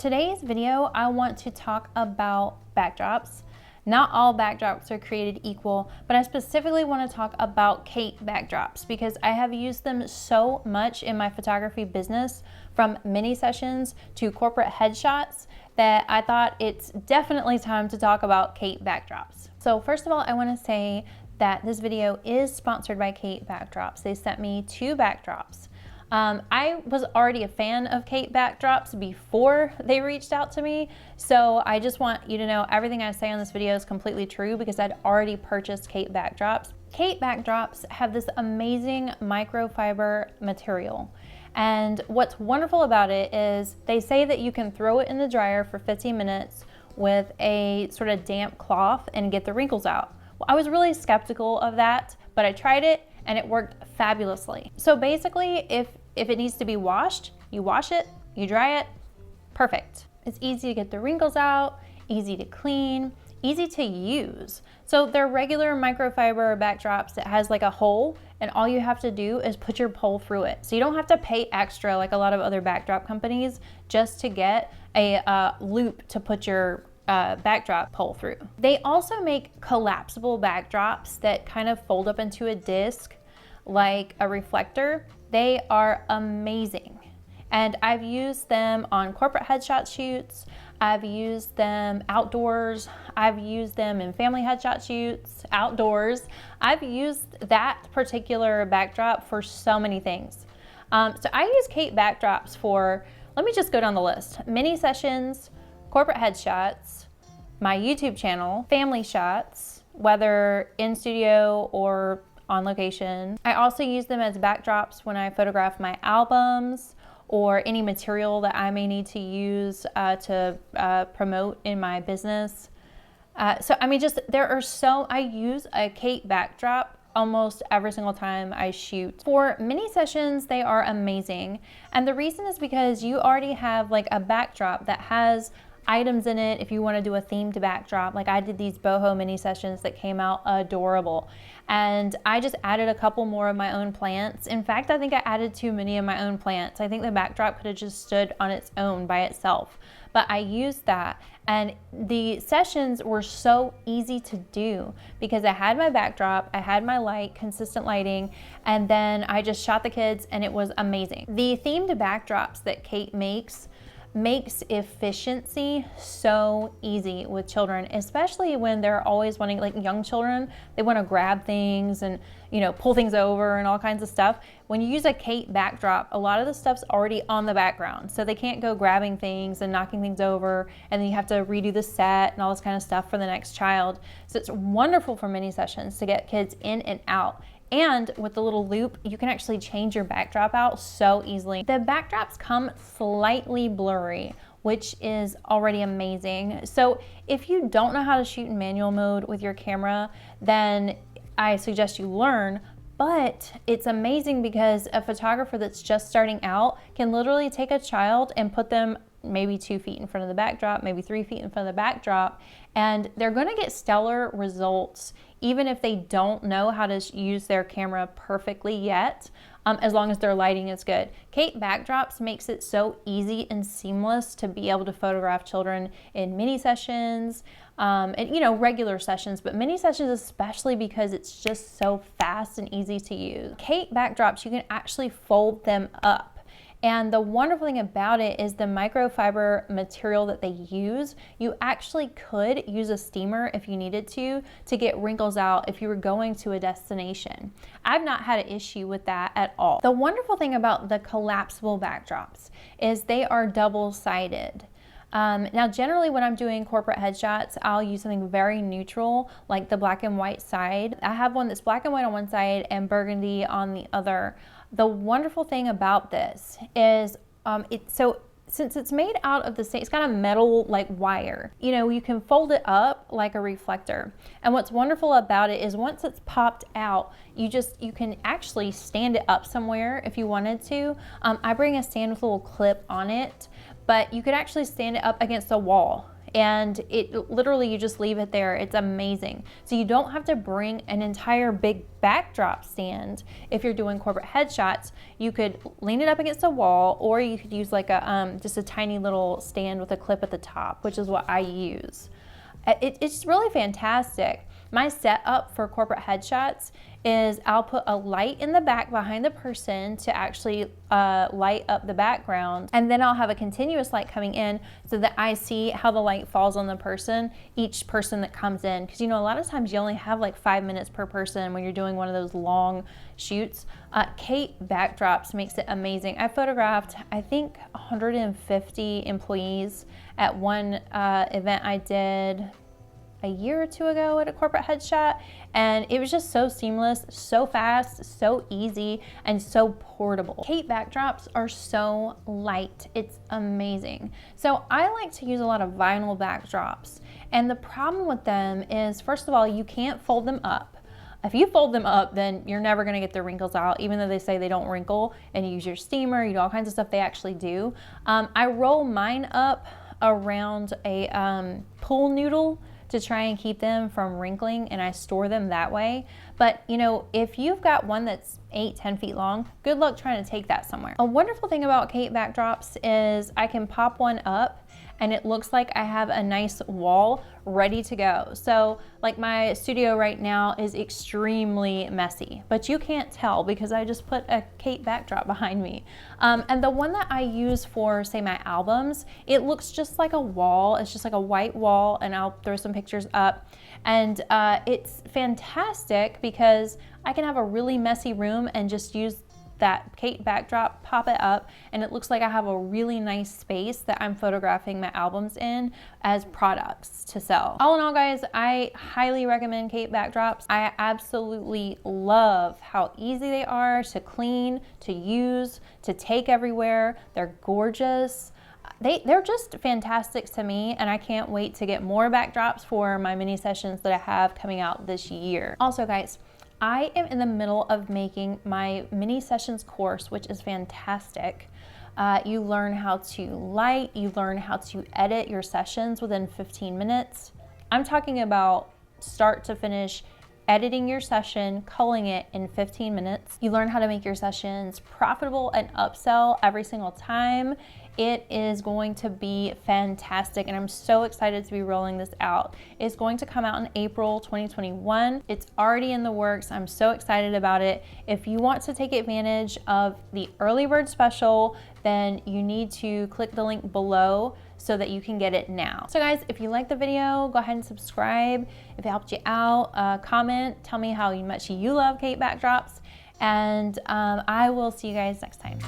today's video, I want to talk about backdrops. Not all backdrops are created equal, but I specifically want to talk about Kate backdrops because I have used them so much in my photography business, from mini sessions to corporate headshots, that I thought it's definitely time to talk about Kate backdrops. So first of all, I want to say that this video is sponsored by Kate backdrops. They sent me 2 backdrops. I was already a fan of Kate backdrops before they reached out to me, so I just want you to know everything I say on this video is completely true because I'd already purchased Kate backdrops. Kate backdrops have this amazing microfiber material, and what's wonderful about it is they say that you can throw it in the dryer for 15 minutes with a sort of damp cloth and get the wrinkles out. Well, I was really skeptical of that, but I tried it and it worked fabulously. So basically, if it needs to be washed, you wash it, you dry it, perfect. It's easy to get the wrinkles out, easy to clean, easy to use. So they're regular microfiber backdrops that has like a hole, and all you have to do is put your pole through it. So you don't have to pay extra like a lot of other backdrop companies just to get a loop to put your backdrop pole through. They also make collapsible backdrops that kind of fold up into a disc like a reflector. They are amazing, and I've used them on corporate headshot shoots, I've used them outdoors, I've used them in family headshot shoots outdoors. I've used that particular backdrop for so many things. So I use Kate backdrops for, let me just go down the list: mini sessions, corporate headshots, my YouTube channel, family shots, whether in studio or on location. I also use them as backdrops when I photograph my albums or any material that I may need to use to promote in my business. So I mean, I use a Kate backdrop almost every single time I shoot. For mini sessions, they are amazing. And the reason is because you already have like a backdrop that has items in it if you want to do a themed backdrop. Like I did these boho mini sessions that came out adorable, and I just added a couple more of my own plants. In fact, I think I added too many of my own plants. I think the backdrop could have just stood on its own by itself, but I used that, and the sessions were so easy to do because I had my backdrop, I had my light, consistent lighting, and then I just shot the kids, and it was amazing. The themed backdrops that Kate makes efficiency so easy with children, especially when they're always wanting, like young children, they want to grab things and, you know, pull things over and all kinds of stuff. When you use a Kate backdrop, a lot of the stuff's already on the background, so they can't go grabbing things and knocking things over, and then you have to redo the set and all this kind of stuff for the next child. So it's wonderful for mini sessions to get kids in and out. And with the little loop, you can actually change your backdrop out so easily. The backdrops come slightly blurry, which is already amazing. So if you don't know how to shoot in manual mode with your camera, then I suggest you learn. But it's amazing because a photographer that's just starting out can literally take a child and put them maybe 2 feet in front of the backdrop, maybe 3 feet in front of the backdrop, and they're going to get stellar results even if they don't know how to use their camera perfectly yet, as long as their lighting is good. Kate backdrops makes it so easy and seamless to be able to photograph children in mini sessions, and you know, regular sessions, but mini sessions especially because it's just so fast and easy to use. Kate backdrops, you can actually fold them up. And the wonderful thing about it is the microfiber material that they use. You actually could use a steamer if you needed to get wrinkles out if you were going to a destination. I've not had an issue with that at all. The wonderful thing about the collapsible backdrops is they are double-sided. Now generally when I'm doing corporate headshots, I'll use something very neutral like the black and white side. I have one that's black and white on one side and burgundy on the other. The wonderful thing about this is since it's made out of the same, it's got a metal like wire, you know, you can fold it up like a reflector. And what's wonderful about it is once it's popped out, you can actually stand it up somewhere if you wanted to. I bring a stand with a little clip on it, but you could actually stand it up against a wall and it literally, you just leave it there. It's amazing. So you don't have to bring an entire big backdrop stand. If you're doing corporate headshots, you could lean it up against a wall, or you could use like a just a tiny little stand with a clip at the top, which is what I use. It's really fantastic. My setup for corporate headshots is I'll put a light in the back behind the person to actually light up the background, and then I'll have a continuous light coming in so that I see how the light falls on the person, each person that comes in. Because you know, a lot of times you only have like 5 minutes per person when you're doing one of those long shoots. Kate backdrops makes it amazing. I photographed, I think, 150 employees at one event I did a year or two ago at a corporate headshot, and it was just so seamless, so fast, so easy, and so portable. Kate backdrops are so light. It's amazing. So I like to use a lot of vinyl backdrops, and the problem with them is, first of all, you can't fold them up. If you fold them up, then you're never gonna get the wrinkles out, even though they say they don't wrinkle, and you use your steamer, you do all kinds of stuff, they actually do. I roll mine up around a pool noodle to try and keep them from wrinkling, and I store them that way. But you know, if you've got one that's 8-10 feet long, good luck trying to take that somewhere. A wonderful thing about Kate backdrops is I can pop one up and it looks like I have a nice wall ready to go. So like my studio right now is extremely messy, but you can't tell because I just put a Kate backdrop behind me. And the one that I use for, say, my albums, it looks just like a wall. It's just like a white wall, and I'll throw some pictures up. And it's fantastic because I can have a really messy room and just use that Kate backdrop, pop it up, and it looks like I have a really nice space that I'm photographing my albums in as products to sell. All in all, guys, I highly recommend Kate backdrops. I absolutely love how easy they are to clean, to use, to take everywhere. They're gorgeous. They're just fantastic to me, and I can't wait to get more backdrops for my mini sessions that I have coming out this year. Also, guys, I am in the middle of making my mini sessions course, which is fantastic. You learn how to light, you learn how to edit your sessions within 15 minutes. I'm talking about start to finish, editing your session, culling it in 15 minutes. You learn how to make your sessions profitable and upsell every single time. It is going to be fantastic, and I'm so excited to be rolling this out. It's going to come out in April 2021. It's already in the works. I'm so excited about it. If you want to take advantage of the early bird special, then you need to click the link below so that you can get it now. So guys, if you liked the video, go ahead and subscribe. If it helped you out, comment, tell me how much you love Kate backdrops, and I will see you guys next time.